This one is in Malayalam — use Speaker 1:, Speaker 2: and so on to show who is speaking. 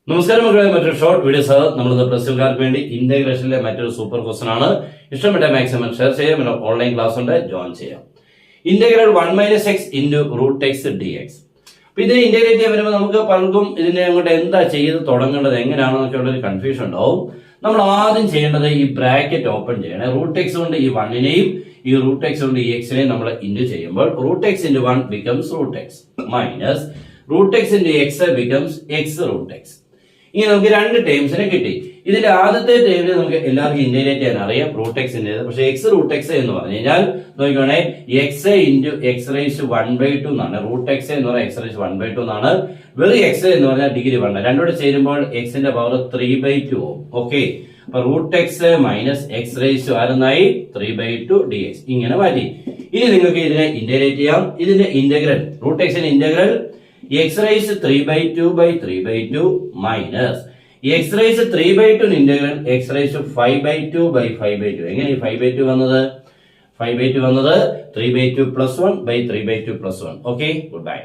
Speaker 1: നമസ്കാരം മക്കളെ, മറ്റൊരു ഷോർട്ട് വീഡിയോസ് നമ്മളിന്ന് പ്ലസ് ടുക്കാർക്ക് വേണ്ടി ഇന്റഗ്രേഷനിലെ മറ്റൊരു സൂപ്പർ ക്വസ്റ്റൻ ആണ്. ഇഷ്ടപ്പെട്ട മാക്സിമം ഷെയർ ചെയ്യാം. പിന്നെ ഓൺലൈൻ ക്ലാസ് ഉണ്ട്, ജോയിൻ ചെയ്യാം. Integral 1 - x into root x d x. അപ്പൊ ഇത് ഇന്റഗ്രേറ്റ് ചെയ്യാൻ വരുമ്പോൾ നമുക്ക് പലർക്കും ഇതിനെ അങ്ങോട്ട് എന്താ ചെയ്ത് തുടങ്ങേണ്ടത്, എങ്ങനെയാണെന്നൊക്കെ ഉള്ള ഒരു കൺഫ്യൂഷൻ ഉണ്ടാവും. നമ്മൾ ആദ്യം ചെയ്യേണ്ടത് ഈ ബ്രാക്കറ്റ് ഓപ്പൺ ചെയ്യണം. റൂട്ട് എക്സ് കൊണ്ട് ഈ 1നെയും ഈ റൂട്ട് എക്സ് കൊണ്ട് ഈ എക്സിനെയും നമ്മൾ ഇൻറ്റു ചെയ്യുമ്പോൾ root x into 1 becomes root x minus root x into x becomes x root x. ഇനി നമുക്ക് രണ്ട് ടേംസിനെ കിട്ടി. ഇതിന്റെ ആദ്യത്തെ ടേമിൽ നമുക്ക് എല്ലാവർക്കും ഇന്റഗ്രേറ്റ് ചെയ്യാൻ അറിയാം, റൂട്ട് എക്സിന്റെ. പക്ഷേ എക്സ് റൂട്ട് എക്സ് എന്ന് പറഞ്ഞു കഴിഞ്ഞാൽ നോക്കിക്കോണേ, എക്സ് ഇൻറ്റു എക്സ് റൈസ് 1/2 എന്നാണ്. റൂട്ട് എക്സ് എന്ന് പറഞ്ഞാൽ എക്സ് റൈസ് 1/2 എന്നാണ്. വെറും എക്സ് എന്ന് പറഞ്ഞാൽ ഡിഗ്രി 1. രണ്ടോടെ ചേരുമ്പോൾ എക്സിന്റെ പവർ 3/2 ആവും. ഓക്കെ, അപ്പൊ root x minus x raise ആരെന്നായി 3/2 ഡി എക്സ്. ഇങ്ങനെ മാറ്റി. ഇനി നിങ്ങൾക്ക് ഇതിനെ ഇന്റഗ്രേറ്റ് ചെയ്യാം. ഇതിന്റെ ഇന്റഗ്രൽ റൂട്ട് എക്സിന്റെ integral x raised 3/2/3/2 minus x raised 3/2 integral x raised 5/2/5/2. എങ്ങനെ ഈ 5/2 വന്നത്? 5/2 വന്നത് 3/2 + 1/3/2 + 1. Okay, good bye.